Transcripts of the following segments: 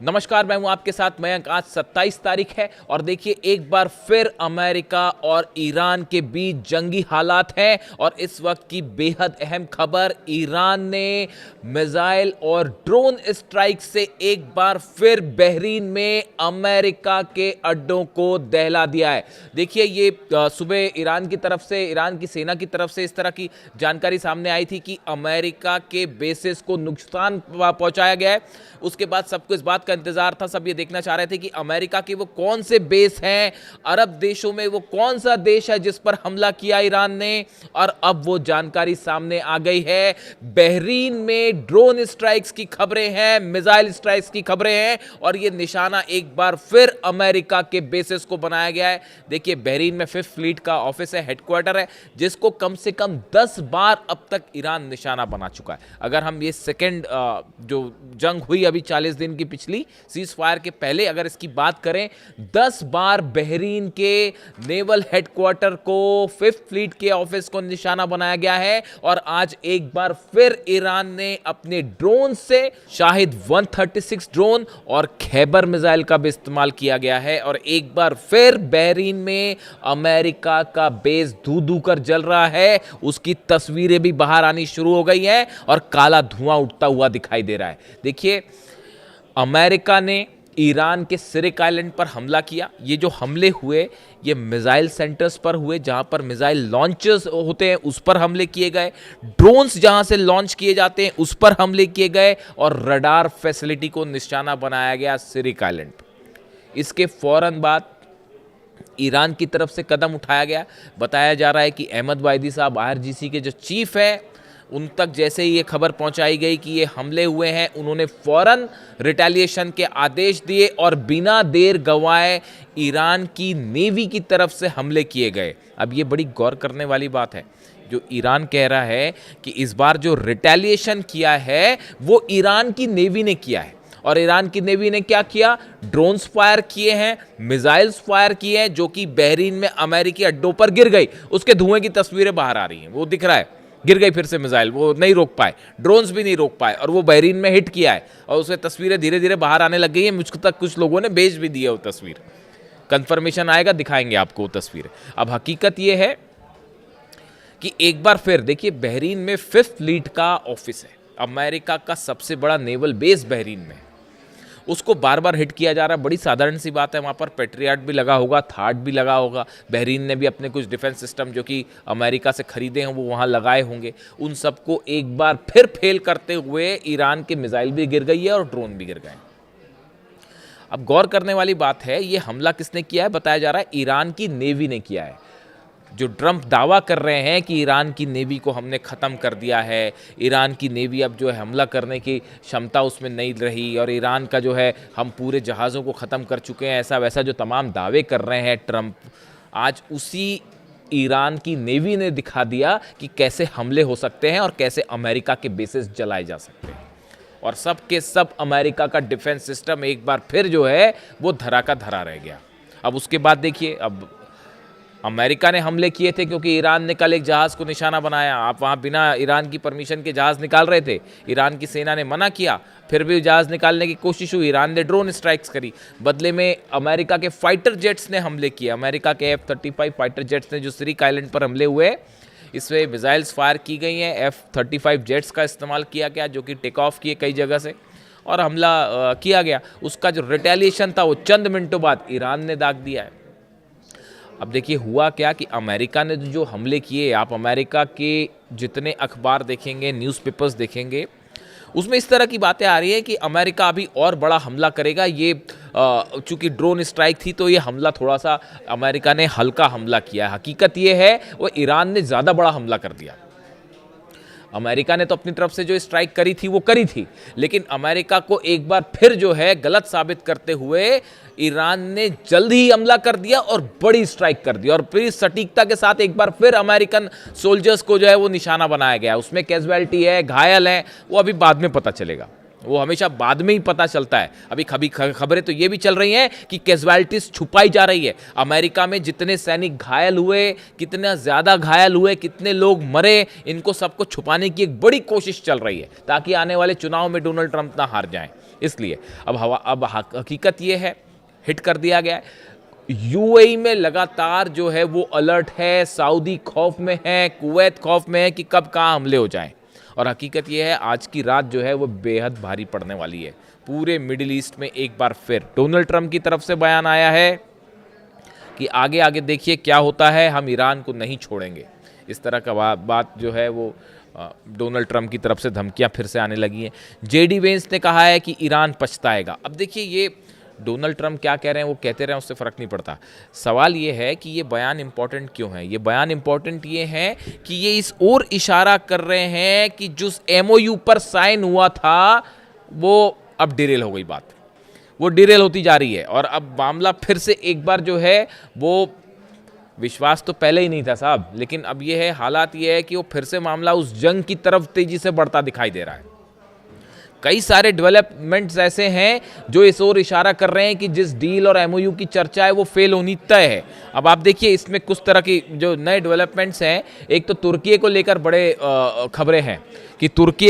नमस्कार, मैं हूं आपके साथ मयंक। आज 27 तारीख है और देखिए एक बार फिर अमेरिका और ईरान के बीच जंगी हालात हैं और इस वक्त की बेहद अहम खबर, ईरान ने मिसाइल और ड्रोन स्ट्राइक से एक बार फिर बहरीन में अमेरिका के अड्डों को दहला दिया है। देखिए ये सुबह ईरान की तरफ से, ईरान की सेना की तरफ से इस तरह की जानकारी सामने आई थी कि अमेरिका के बेसिस को नुकसान पहुंचाया गया है। उसके बाद सबको इस बात का इंतजार था, सब ये देखना चाह रहे थे कि अमेरिका के वो कौन से बेस हैं, अरब देशों में वो कौन सा देश है जिस पर हमला किया ईरान ने। और अब वो जानकारी सामने आ गई है। बहरीन में ड्रोन स्ट्राइक्स की खबरें हैं, मिसाइल स्ट्राइक्स की खबरें हैं और ये निशाना एक बार फिर अमेरिका के बेसिस को बनाया गया है। देखिए बहरीन में 5th फ्लीट का ऑफिस है, हेडक्वार्टर है, जिसको कम से कम 10 बार अब तक ईरान निशाना बना चुका है। अगर हम ये सेकेंड जो जंग हुई अभी 40 दिन की पिछली सीज फायर के पहले अगर इसकी बात करें, 10 बार बहरीन के नेवल हेडक्वार्टर को, 5th फ्लीट के ऑफिस को निशाना बनाया गया है। और आज एक बार फिर ईरान ने अपने ड्रोन से शाहिद 136 ड्रोन और खैबर मिसाइल का भी इस्तेमाल किया गया है और एक बार फिर बहरीन में अमेरिका का बेस धू धू कर जल रहा है। उसकी तस्वीरें भी बाहर आनी शुरू हो गई हैं और काला धुआं उठता हुआ दिखाई दे रहा है। देखिए अमेरिका ने ईरान के सिरिक आइलैंड पर हमला किया। ये जो हमले हुए ये मिसाइल सेंटर्स पर हुए, जहां पर मिसाइल लॉन्चर्स होते हैं उस पर हमले किए गए, ड्रोन्स जहां से लॉन्च किए जाते हैं उस पर हमले किए गए और रडार फैसिलिटी को निशाना बनाया गया सिरिक आइलैंड। इसके फौरन बाद ईरान की तरफ से कदम उठाया गया। बताया जा रहा है कि अहमद वाहिदी साहब IRGC के जो चीफ है उन तक जैसे ही ये खबर पहुंचाई गई कि ये हमले हुए हैं, उन्होंने फौरन रिटेलिएशन के आदेश दिए और बिना देर गंवाए ईरान की नेवी की तरफ से हमले किए गए। अब ये बड़ी गौर करने वाली बात है, जो ईरान कह रहा है कि इस बार जो रिटेलिएशन किया है वो ईरान की नेवी ने किया है। और ईरान की नेवी ने क्या किया? ड्रोन्स फायर किए हैं, मिसाइल्स फायर किए हैं, जो कि बहरीन में अमेरिकी अड्डों पर गिर गई। उसके धुएं की तस्वीरें बाहर आ रही हैं, वो दिख रहा है, गिर गई फिर से मिसाइल, वो नहीं रोक पाए, ड्रोन्स भी नहीं रोक पाए और वो बहरीन में हिट किया है और उसमें तस्वीरें धीरे धीरे बाहर आने लग गई हैं। मुझ तक कुछ लोगों ने भेज भी दी है वो तस्वीर, कंफर्मेशन आएगा दिखाएंगे आपको वो तस्वीर। अब हकीकत ये है कि एक बार फिर देखिए बहरीन में 5th फ्लीट का ऑफिस है, अमेरिका का सबसे बड़ा नेवल बेस बहरीन में, उसको बार बार हिट किया जा रहा है। बड़ी साधारण सी बात है, वहाँ पर पेट्रियट भी लगा होगा, थार्ड भी लगा होगा, बहरीन ने भी अपने कुछ डिफेंस सिस्टम जो कि अमेरिका से खरीदे हैं वो वहाँ लगाए होंगे। उन सबको एक बार फिर फेल करते हुए ईरान के मिसाइल भी गिर गई है और ड्रोन भी गिर गए। अब गौर करने वाली बात है, ये हमला किसने किया है? बताया जा रहा है ईरान की नेवी ने किया है। जो ट्रंप दावा कर रहे हैं कि ईरान की नेवी को हमने ख़त्म कर दिया है, ईरान की नेवी अब जो है हमला करने की क्षमता उसमें नहीं रही और ईरान का जो है हम पूरे जहाज़ों को ख़त्म कर चुके हैं, ऐसा वैसा जो तमाम दावे कर रहे हैं ट्रंप, आज उसी ईरान की नेवी ने दिखा दिया कि कैसे हमले हो सकते हैं और कैसे अमेरिका के बेसिस जलाए जा सकते हैं। और सब के सब अमेरिका का डिफेंस सिस्टम एक बार फिर जो है वो धरा का धरा रह गया। अब उसके बाद देखिए, अब अमेरिका ने हमले किए थे क्योंकि ईरान ने कल एक जहाज़ को निशाना बनाया। आप वहाँ बिना ईरान की परमिशन के जहाज़ निकाल रहे थे, ईरान की सेना ने मना किया, फिर भी जहाज़ निकालने की कोशिश हुई, ईरान ने ड्रोन स्ट्राइक्स करी। बदले में अमेरिका के फाइटर जेट्स ने हमले किए, अमेरिका के F-35 फाइटर जेट्स ने जो सिरिक आइलैंड पर हमले हुए, इसमें मिसाइल्स फायर की गई हैं। F-35 जेट्स का इस्तेमाल किया गया जो कि टेक ऑफ किए कई जगह से और हमला किया गया। उसका जो रिटेलिएशन था वो चंद मिनटों बाद ईरान ने दाग दिया है। अब देखिए हुआ क्या कि अमेरिका ने जो हमले किए, आप अमेरिका के जितने अखबार देखेंगे, न्यूज़पेपर्स देखेंगे, उसमें इस तरह की बातें आ रही हैं कि अमेरिका अभी और बड़ा हमला करेगा। ये चूंकि ड्रोन स्ट्राइक थी तो ये हमला थोड़ा सा अमेरिका ने हल्का हमला किया। हकीकत ये है वो ईरान ने ज़्यादा बड़ा हमला कर दिया। अमेरिका ने तो अपनी तरफ से जो स्ट्राइक करी थी वो करी थी, लेकिन अमेरिका को एक बार फिर जो है गलत साबित करते हुए ईरान ने जल्द ही हमला कर दिया और बड़ी स्ट्राइक कर दी और फिर सटीकता के साथ एक बार फिर अमेरिकन सोल्जर्स को जो है वो निशाना बनाया गया। उसमें कैजुअलिटी है, घायल है, वो अभी बाद में पता चलेगा, वो हमेशा बाद में ही पता चलता है। अभी खबरें तो ये भी चल रही हैं कि कैजुअलिटीज छुपाई जा रही है। अमेरिका में जितने सैनिक घायल हुए, कितना ज़्यादा घायल हुए, कितने लोग मरे, इनको सबको छुपाने की एक बड़ी कोशिश चल रही है ताकि आने वाले चुनाव में डोनाल्ड ट्रंप ना हार जाएं। इसलिए अब हकीकत ये है, हिट कर दिया गया है। यूएई में लगातार जो है वो अलर्ट है, सऊदी खौफ में है, कुवैत खौफ में है कि कब कहाँ हमले हो जाएं। और हकीकत ये है आज की रात जो है वो बेहद भारी पड़ने वाली है पूरे मिडिल ईस्ट में। एक बार फिर डोनाल्ड ट्रंप की तरफ से बयान आया है कि आगे आगे देखिए क्या होता है, हम ईरान को नहीं छोड़ेंगे। इस तरह का बात जो है वो डोनाल्ड ट्रंप की तरफ से धमकियां फिर से आने लगी हैं। जेडी वेंस ने कहा है कि ईरान पछताएगा। अब देखिए ये डोनाल्ड ट्रंप क्या कह रहे हैं वो कहते रहें, उससे फ़र्क नहीं पड़ता। सवाल ये है कि ये बयान इंपॉर्टेंट क्यों है। ये बयान इंपॉर्टेंट ये है कि ये इस ओर इशारा कर रहे हैं कि जिस एमओयू पर साइन हुआ था वो अब डिरेल हो गई, बात वो डिरेल होती जा रही है। और अब मामला फिर से एक बार जो है वो, विश्वास तो पहले ही नहीं था साहब, लेकिन अब ये है, हालात ये है कि वो फिर से मामला उस जंग की तरफ तेजी से बढ़ता दिखाई दे रहा है। कई सारे डेवलपमेंट्स ऐसे हैं जो इस ओर इशारा कर रहे हैं कि जिस डील और एमओयू की चर्चा है वो फेल होनी तय है। अब आप देखिए इसमें कुछ तरह की जो नए डेवलपमेंट्स हैं, एक तो तुर्की को लेकर बड़े खबरें हैं कि तुर्की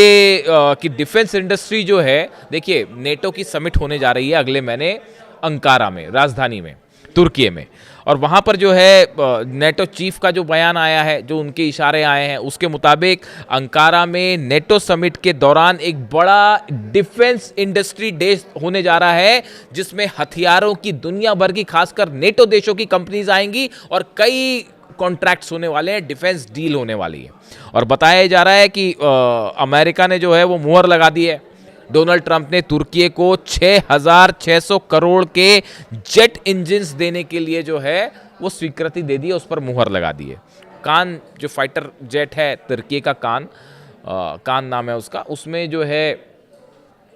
की डिफेंस इंडस्ट्री जो है, देखिए नेटो की समिट होने जा रही है अगले महीने अंकारा में, राजधानी में, तुर्की में। और वहाँ पर जो है नेटो चीफ का जो बयान आया है, जो उनके इशारे आए हैं, उसके मुताबिक अंकारा में नेटो समिट के दौरान एक बड़ा डिफेंस इंडस्ट्री डे होने जा रहा है जिसमें हथियारों की दुनिया भर की, खासकर नेटो देशों की कंपनीज आएंगी और कई कॉन्ट्रैक्ट्स होने वाले हैं, डिफेंस डील होने वाली है। और बताया जा रहा है कि अमेरिका ने जो है वो मुहर लगा दी है। डोनाल्ड ट्रंप ने तुर्की को 6,600 करोड़ के जेट इंजन्स देने के लिए जो है वो स्वीकृति दे दी है, उस पर मुहर लगा दी है। कान जो फाइटर जेट है तुर्की का, कान नाम है उसका, उसमें जो है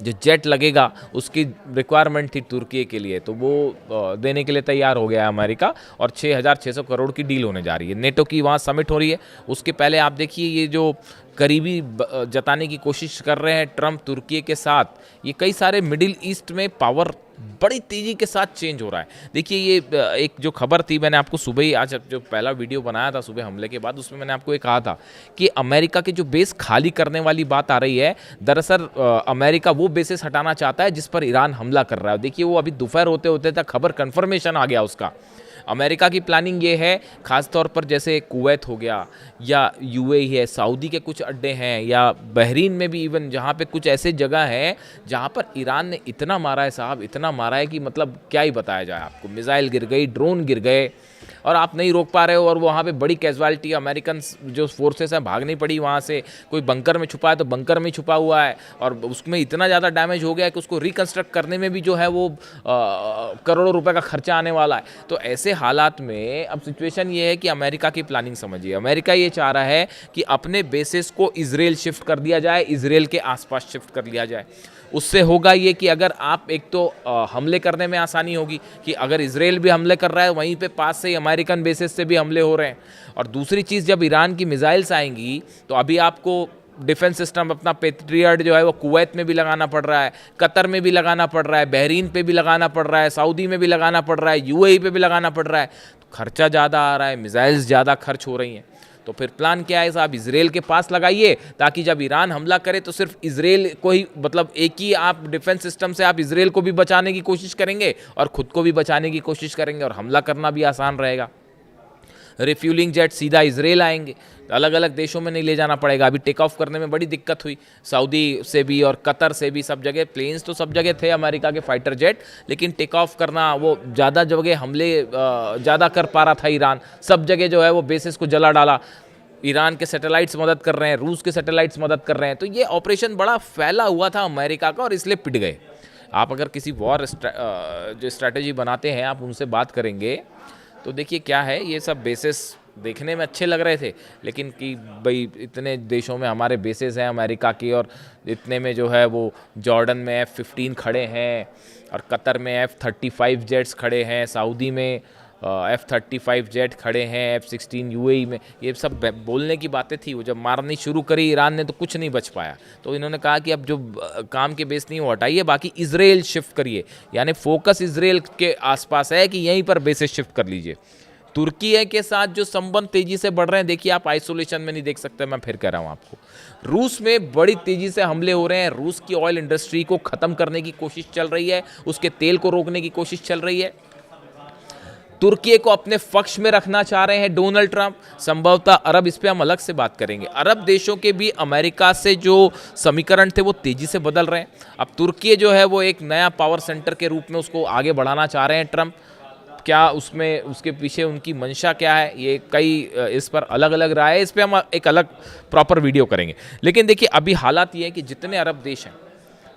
जो जेट लगेगा उसकी रिक्वायरमेंट थी तुर्की के लिए, तो वो देने के लिए तैयार हो गया है अमेरिका। और 6,600 करोड़ की डील होने जा रही है। नेटो की वहाँ समिट हो रही है, उसके पहले आप देखिए ये जो करीबी जताने की कोशिश कर रहे हैं ट्रंप तुर्की के साथ, ये कई सारे मिडिल ईस्ट में पावर बड़ी तेज़ी के साथ चेंज हो रहा है। देखिए ये एक जो खबर थी, मैंने आपको सुबह ही, आज जो पहला वीडियो बनाया था सुबह हमले के बाद, उसमें मैंने आपको ये कहा था कि अमेरिका के जो बेस खाली करने वाली बात आ रही है, दरअसल अमेरिका वो बेसेस हटाना चाहता है जिस पर ईरान हमला कर रहा है। देखिए वो अभी दोपहर होते होते तक खबर कन्फर्मेशन आ गया उसका। अमेरिका की प्लानिंग ये है, ख़ास तौर पर जैसे कुवैत हो गया या यूएई है, सऊदी के कुछ अड्डे हैं, या बहरीन में भी इवन, जहाँ पे कुछ ऐसे जगह हैं जहाँ पर ईरान ने इतना मारा है साहब, इतना मारा है कि मतलब क्या ही बताया जाए आपको। मिसाइल गिर गई, ड्रोन गिर गए और आप नहीं रोक पा रहे हो। और वहाँ पे बड़ी कैजुअलिटी, अमेरिकन जो फोर्सेस हैं भागनी पड़ी वहाँ से। कोई बंकर में छुपा है तो बंकर में छुपा हुआ है, और उसमें इतना ज़्यादा डैमेज हो गया है कि उसको रिकन्स्ट्रक्ट करने में भी जो है वो करोड़ों रुपए का खर्चा आने वाला है। तो ऐसे हालात में अब सिचुएशन ये है कि अमेरिका की प्लानिंग समझिए। अमेरिका ये चाह रहा है कि अपने बेसिस को इजराइल शिफ्ट कर दिया जाए, इजराइल के आसपास शिफ्ट कर लिया जाए। उससे होगा ये कि अगर आप, एक तो हमले करने में आसानी होगी कि अगर इजराइल भी हमले कर रहा है, वहीं पे पास से ही अमेरिकन बेसिस से भी हमले हो रहे हैं। और दूसरी चीज़, जब ईरान की मिसाइल्स आएंगी तो अभी आपको डिफेंस सिस्टम अपना पेट्रियट जो है वो कुवैत में भी लगाना पड़ रहा है, कतर में भी लगाना पड़ रहा है, बहरीन पे भी लगाना पड़ रहा है, सऊदी में भी लगाना पड़ रहा है, यूएई पे भी लगाना पड़ रहा है। तो खर्चा ज़्यादा आ रहा है, मिसाइल्स ज़्यादा खर्च हो रही हैं। तो फिर प्लान क्या है साहब, इजराइल के पास लगाइए ताकि जब ईरान हमला करे तो सिर्फ इजराइल को ही, मतलब एक ही आप डिफेंस सिस्टम से आप इजराइल को भी बचाने की कोशिश करेंगे और खुद को भी बचाने की कोशिश करेंगे, और हमला करना भी आसान रहेगा। रिफ्यूलिंग जेट सीधा इजराइल आएंगे, अलग अलग देशों में नहीं ले जाना पड़ेगा। अभी टेक ऑफ करने में बड़ी दिक्कत हुई, सऊदी से भी और कतर से भी, सब जगह प्लेन्स तो सब जगह थे अमेरिका के फाइटर जेट, लेकिन टेक ऑफ करना, वो ज़्यादा जगह हमले ज़्यादा कर पा रहा था ईरान, सब जगह जो है वो बेसिस को जला डाला। ईरान के सैटेलाइट्स मदद कर रहे हैं, रूस के सैटेलाइट्स मदद कर रहे हैं। तो ये ऑपरेशन बड़ा फैला हुआ था अमेरिका का, और इसलिए पिट गए। आप अगर किसी वॉर जो स्ट्रैटेजी बनाते हैं, आप उनसे बात करेंगे तो देखिए क्या है, ये सब बेसिस देखने में अच्छे लग रहे थे, लेकिन कि भाई इतने देशों में हमारे बेसिस हैं अमेरिका की, और इतने में जो है वो जॉर्डन में F-15 खड़े हैं, और कतर में F-35 जेट्स खड़े हैं, सऊदी में F-35 जेट खड़े हैं, F-16 यूएई में। ये सब बोलने की बातें थी, वो जब मारनी शुरू करी ईरान ने तो कुछ नहीं बच पाया। तो इन्होंने कहा कि अब जो काम के बेस नहीं वो हटाइए, बाकी इजराइल शिफ्ट करिए, यानी फोकस इजराइल के आसपास है कि यहीं पर बेसेस शिफ्ट कर लीजिए। तुर्की के साथ जो संबंध तेजी से बढ़ रहे हैं, देखिए आप आइसोलेशन में नहीं देख सकते, मैं फिर कह रहा हूं आपको। रूस में बड़ी तेजी से हमले हो रहे हैं, रूस की ऑयल इंडस्ट्री को खत्म करने की कोशिश चल रही है, उसके तेल को रोकने की कोशिश चल रही है। तुर्की को अपने पक्ष में रखना चाह रहे हैं डोनाल्ड ट्रंप, संभवतः अरब, इस पे हम अलग से बात करेंगे। अरब देशों के भी अमेरिका से जो समीकरण थे वो तेजी से बदल रहे हैं। अब तुर्की जो है वो एक नया पावर सेंटर के रूप में उसको आगे बढ़ाना चाह रहे हैं ट्रंप। क्या उसमें उसके पीछे उनकी मंशा क्या है, ये कई इस पर अलग अलग राय है, इस पर हम एक अलग प्रॉपर वीडियो करेंगे। लेकिन देखिए अभी हालात ये है कि जितने अरब देश हैं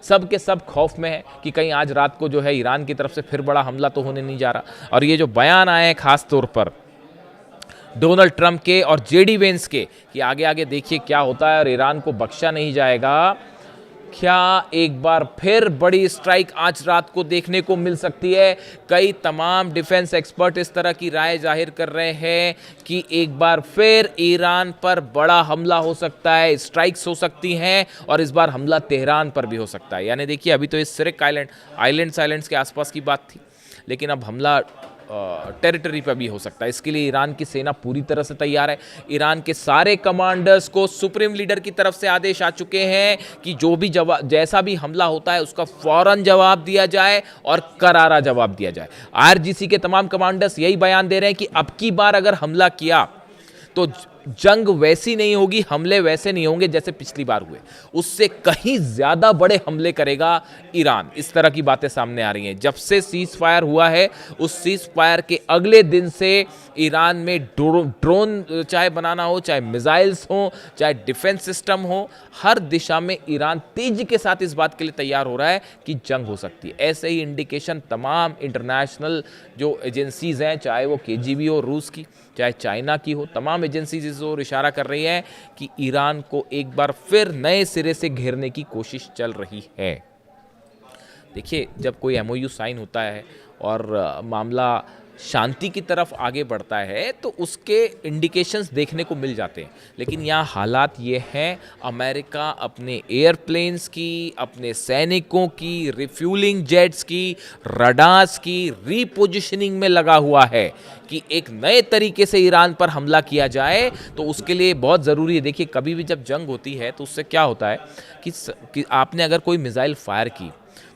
सब के सब खौफ में है कि कहीं आज रात को जो है ईरान की तरफ से फिर बड़ा हमला तो होने नहीं जा रहा। और ये जो बयान आए हैं खास तौर पर डोनाल्ड ट्रंप के और जेडी वेंस के कि आगे आगे देखिए क्या होता है और ईरान को बख्शा नहीं जाएगा, क्या एक बार फिर बड़ी स्ट्राइक आज रात को देखने को मिल सकती है। कई तमाम डिफेंस एक्सपर्ट इस तरह की राय जाहिर कर रहे हैं कि एक बार फिर ईरान पर बड़ा हमला हो सकता है, स्ट्राइक्स हो सकती हैं और इस बार हमला तेहरान पर भी हो सकता है। यानी देखिए अभी तो इस सिरिक आइलैंड्स के आसपास की बात थी, लेकिन अब हमला टेरिटरी पर भी हो सकता है। इसके लिए ईरान की सेना पूरी तरह से तैयार है। ईरान के सारे कमांडर्स को सुप्रीम लीडर की तरफ से आदेश आ चुके हैं कि जो भी जैसा भी हमला होता है उसका फौरन जवाब दिया जाए और करारा जवाब दिया जाए। आईआरजीसी के तमाम कमांडर्स यही बयान दे रहे हैं कि अब की बार अगर हमला किया तो जंग वैसी नहीं होगी, हमले वैसे नहीं होंगे जैसे पिछली बार हुए, उससे कहीं ज्यादा बड़े हमले करेगा ईरान। इस तरह की बातें सामने आ रही हैं। जब से सीज फायर हुआ है उस सीज फायर के अगले दिन से ईरान में ड्रोन चाहे बनाना हो, चाहे मिसाइल्स हो, चाहे डिफेंस सिस्टम हो, हर दिशा में ईरान तेजी के साथ इस बात के लिए तैयार हो रहा है कि जंग हो सकती है। ऐसे ही इंडिकेशन तमाम इंटरनेशनल जो एजेंसीज हैं, चाहे वो केजीबी हो रूस की, चाहे चाइना की हो, तमाम एजेंसीज इस ओर इशारा कर रही हैं कि ईरान को एक बार फिर नए सिरे से घेरने की कोशिश चल रही है। देखिए जब कोई एमओयू साइन होता है और मामला शांति की तरफ आगे बढ़ता है तो उसके इंडिकेशंस देखने को मिल जाते हैं। लेकिन यहाँ हालात ये हैं, अमेरिका अपने एयरप्लेन्स की, अपने सैनिकों की, रिफ्यूलिंग जेट्स की, रडार्स की रीपोजिशनिंग में लगा हुआ है कि एक नए तरीके से ईरान पर हमला किया जाए। तो उसके लिए बहुत ज़रूरी है। देखिए कभी भी जब जंग होती है तो उससे क्या होता है कि आपने अगर कोई मिसाइल फायर की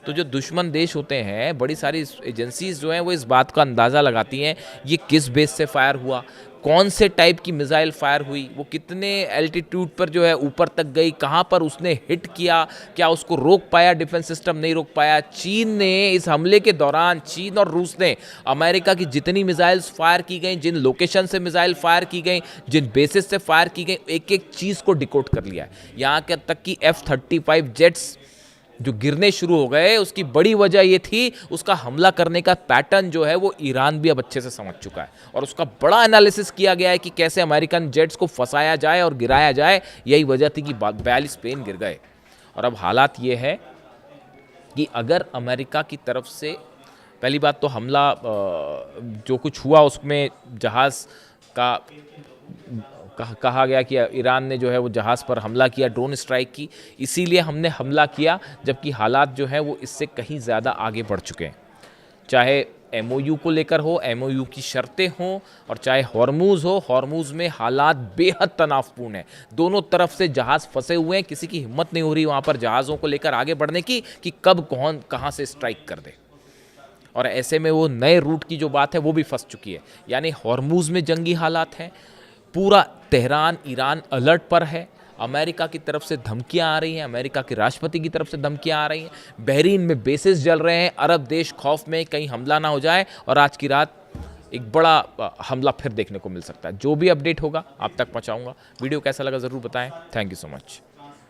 तो जो दुश्मन देश होते हैं, बड़ी सारी एजेंसीज जो हैं वो इस बात का अंदाज़ा लगाती हैं ये किस बेस से फायर हुआ, कौन से टाइप की मिसाइल फायर हुई, वो कितने एल्टीट्यूड पर जो है ऊपर तक गई, कहाँ पर उसने हिट किया, क्या उसको रोक पाया, डिफेंस सिस्टम नहीं रोक पाया। चीन ने इस हमले के दौरान, चीन और रूस ने अमेरिका की जितनी मिसाइल्स फायर की गई, जिन लोकेशन से मिसाइल फायर की गई, जिन बेसिस से फायर की गई, एक एक चीज़ को डिकोड कर लिया है। यहाँ तक कि F-35 जेट्स जो गिरने शुरू हो गए, उसकी बड़ी वजह ये थी उसका हमला करने का पैटर्न जो है वो ईरान भी अब अच्छे से समझ चुका है और उसका बड़ा एनालिसिस किया गया है कि कैसे अमेरिकन जेट्स को फंसाया जाए और गिराया जाए। यही वजह थी कि 42 प्लेन गिर गए। और अब हालात ये है कि अगर अमेरिका की तरफ से, पहली बात तो हमला जो कुछ हुआ उसमें जहाज़ का कहा गया कि ईरान ने जो है वो जहाज़ पर हमला किया, ड्रोन स्ट्राइक की, इसीलिए हमने हमला किया, जबकि हालात जो हैं वो इससे कहीं ज़्यादा आगे बढ़ चुके हैं। चाहे एमओयू को लेकर हो, एमओयू की शर्तें हों, और चाहे हॉर्मूज़ हो, हॉर्मूज़ में हालात बेहद तनावपूर्ण हैं। दोनों तरफ से जहाज़ फंसे हुए हैं, किसी की हिम्मत नहीं हो रही वहाँ पर जहाज़ों को लेकर आगे बढ़ने की कि कब कौन कहाँ से स्ट्राइक कर दे। और ऐसे में वो नए रूट की जो बात है वो भी फंस चुकी है। यानी हॉर्मूज़ में जंगी हालात हैं, पूरा तेहरान ईरान अलर्ट पर है, अमेरिका की तरफ से धमकियां आ रही हैं, अमेरिका के राष्ट्रपति की तरफ से धमकियां आ रही हैं, बहरीन में बेसिस जल रहे हैं, अरब देश खौफ में कहीं हमला ना हो जाए और आज की रात एक बड़ा हमला फिर देखने को मिल सकता है। जो भी अपडेट होगा आप तक पहुंचाऊंगा। वीडियो कैसा लगा ज़रूर बताएं। Thank you so much.